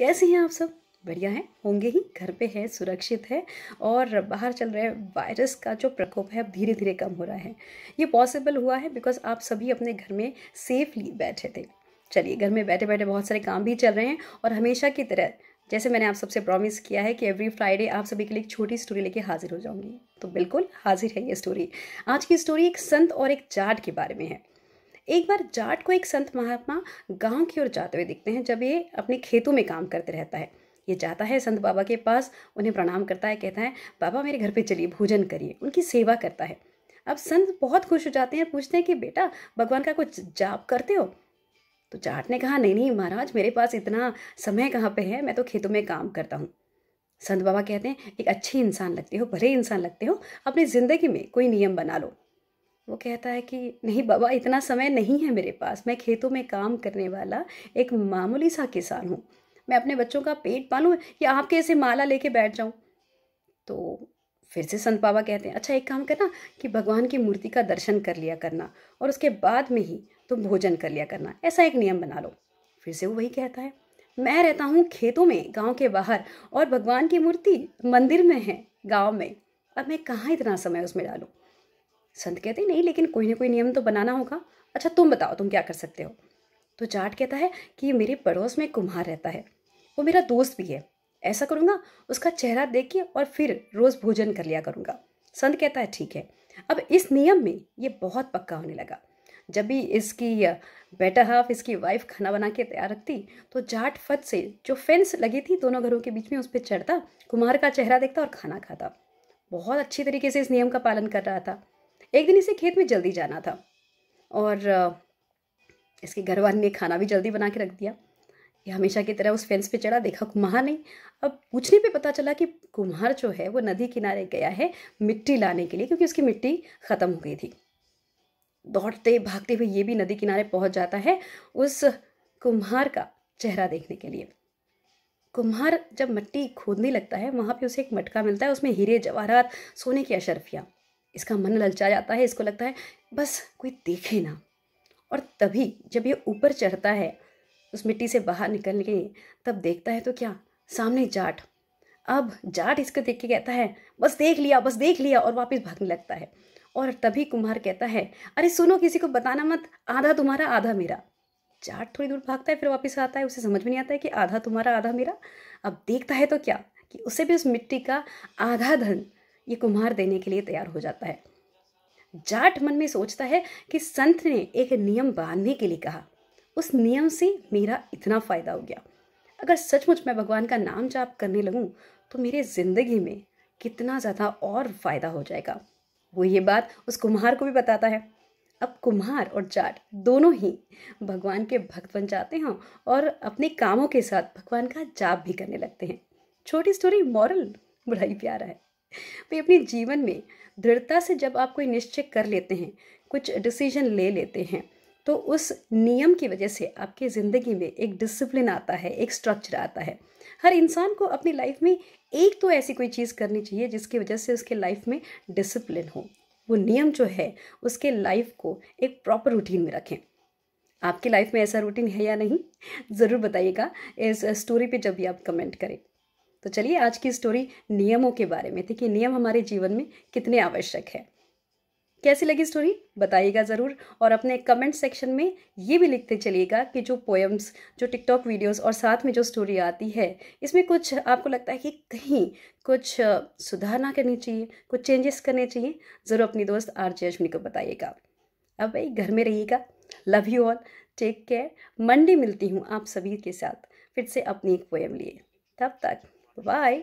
कैसे हैं आप सब? बढ़िया हैं होंगे ही, घर पे है, सुरक्षित है और बाहर चल रहे वायरस का जो प्रकोप है अब धीरे धीरे कम हो रहा है। ये पॉसिबल हुआ है बिकॉज आप सभी अपने घर में सेफली बैठे थे। चलिए, घर में बैठे बैठे बहुत सारे काम भी चल रहे हैं और हमेशा की तरह जैसे मैंने आप सबसे प्रॉमिस किया है कि एवरी फ्राइडे आप सभी के लिए एक छोटी स्टोरी लेके हाजिर हो जाऊंगी, तो बिल्कुल हाजिर है ये स्टोरी। आज की स्टोरी एक संत और एक जाट के बारे में है। एक बार जाट को एक संत महात्मा गांव की ओर जाते हुए दिखते हैं जब ये अपने खेतों में काम करते रहता है। ये जाता है संत बाबा के पास, उन्हें प्रणाम करता है, कहता है बाबा मेरे घर पे चलिए, भोजन करिए, उनकी सेवा करता है। अब संत बहुत खुश हो जाते हैं, पूछते हैं कि बेटा भगवान का कुछ जाप करते हो? तो जाट ने कहा नहीं नहीं महाराज, मेरे पास इतना समय कहाँ पे है, मैं तो खेतों में काम करता हूँ। संत बाबा कहते हैं एक अच्छे इंसान लगते हो, भले इंसान लगते हो, अपनी ज़िंदगी में कोई नियम बना लो। वो कहता है कि नहीं बाबा, इतना समय नहीं है मेरे पास, मैं खेतों में काम करने वाला एक मामूली सा किसान हूँ। मैं अपने बच्चों का पेट पालूँ या आपके ऐसे माला लेके बैठ जाऊँ? तो फिर से संत बाबा कहते हैं अच्छा एक काम करना कि भगवान की मूर्ति का दर्शन कर लिया करना और उसके बाद में ही तुम भोजन कर लिया करना, ऐसा एक नियम बना लो। फिर से वो वही कहता है मैं रहता हूँ खेतों में, गांव के बाहर, और भगवान की मूर्ति मंदिर में है गांव में, अब मैं कहाँ इतना समय उसमें डालूं? संत कहते नहीं लेकिन कोई ना कोई नियम तो बनाना होगा। अच्छा तुम बताओ तुम क्या कर सकते हो? तो जाट कहता है कि मेरे पड़ोस में कुम्हार रहता है, वो मेरा दोस्त भी है, ऐसा करूँगा उसका चेहरा देख के और फिर रोज़ भोजन कर लिया करूँगा। संत कहता है ठीक है। अब इस नियम में ये बहुत पक्का होने लगा। जब भी इसकी बेटर हाफ, इसकी वाइफ खाना बना के तैयार रखती तो जाट फट से जो फेंस लगी थी दोनों घरों के बीच में उस पर चढ़ता, कुम्हार का चेहरा देखता और खाना खाता। बहुत अच्छी तरीके से इस नियम का पालन कर रहा था। एक दिन इसे खेत में जल्दी जाना था और इसके घर वाले ने खाना भी जल्दी बना के रख दिया। ये हमेशा की तरह उस फेंस पे चढ़ा, देखा कुम्हार नहीं। अब पूछने पे पता चला कि कुम्हार जो है वो नदी किनारे गया है मिट्टी लाने के लिए, क्योंकि उसकी मिट्टी ख़त्म हो गई थी। दौड़ते भागते हुए ये भी नदी किनारे पहुंच जाता है उस कुम्हार का चेहरा देखने के लिए। कुम्हार जब मिट्टी खोदने लगता है वहाँ पे उसे एक मटका मिलता है, उसमें हीरे जवाहरात, सोने की अशरफियाँ। इसका मन ललचा जाता है, इसको लगता है बस कोई देखे ना। और तभी जब ये ऊपर चढ़ता है उस मिट्टी से बाहर निकलने के लिए, तब देखता है तो क्या, सामने जाट। अब जाट इसको देख के कहता है बस देख लिया, बस देख लिया, और वापस भागने लगता है। और तभी कुम्हार कहता है अरे सुनो, किसी को बताना मत, आधा तुम्हारा आधा मेरा। जाट थोड़ी दूर भागता है, फिर वापस आता है, उसे समझ में नहीं आता है कि आधा तुम्हारा आधा मेरा। अब देखता है तो क्या कि उसे भी उस मिट्टी का आधा धन ये कुम्हार देने के लिए तैयार हो जाता है। जाट मन में सोचता है कि संत ने एक नियम बांधने के लिए कहा, उस नियम से मेरा इतना फायदा हो गया। अगर सचमुच मैं भगवान का नाम जाप करने लगूं तो मेरे जिंदगी में कितना ज़्यादा और फायदा हो जाएगा। वो ये बात उस कुम्हार को भी बताता है। अब कुम्हार और जाट दोनों ही भगवान के भक्त बन जाते हैं और अपने कामों के साथ भगवान का जाप भी करने लगते हैं। छोटी स्टोरी, मॉरल बड़ा ही प्यारा है। वे अपने जीवन में दृढ़ता से जब आप कोई निश्चय कर लेते हैं, कुछ डिसीजन ले लेते हैं, तो उस नियम की वजह से आपकी ज़िंदगी में एक डिसिप्लिन आता है, एक स्ट्रक्चर आता है। हर इंसान को अपनी लाइफ में एक तो ऐसी कोई चीज़ करनी चाहिए जिसकी वजह से उसके लाइफ में डिसिप्लिन हो। वो नियम जो है उसके लाइफ को एक प्रॉपर रूटीन में रखें। आपकी लाइफ में ऐसा रूटीन है या नहीं, ज़रूर बताइएगा इस स्टोरी पे जब भी आप कमेंट करें। तो चलिए, आज की स्टोरी नियमों के बारे में थी कि नियम हमारे जीवन में कितने आवश्यक है। कैसी लगी स्टोरी बताइएगा ज़रूर, और अपने कमेंट सेक्शन में ये भी लिखते चलिएगा कि जो पोएम्स, जो टिकटॉक वीडियोस और साथ में जो स्टोरी आती है, इसमें कुछ आपको लगता है कि कहीं कुछ सुधारना करनी चाहिए, कुछ चेंजेस करने चाहिए, ज़रूर अपनी दोस्त आरजे अश्विनी को बताइएगा। अब भाई घर में रहिएगा। Love you all, take care. Monday मिलती हूँ आप सभी के साथ फिर से अपनी एक पोएम लिए। तब तक बाय।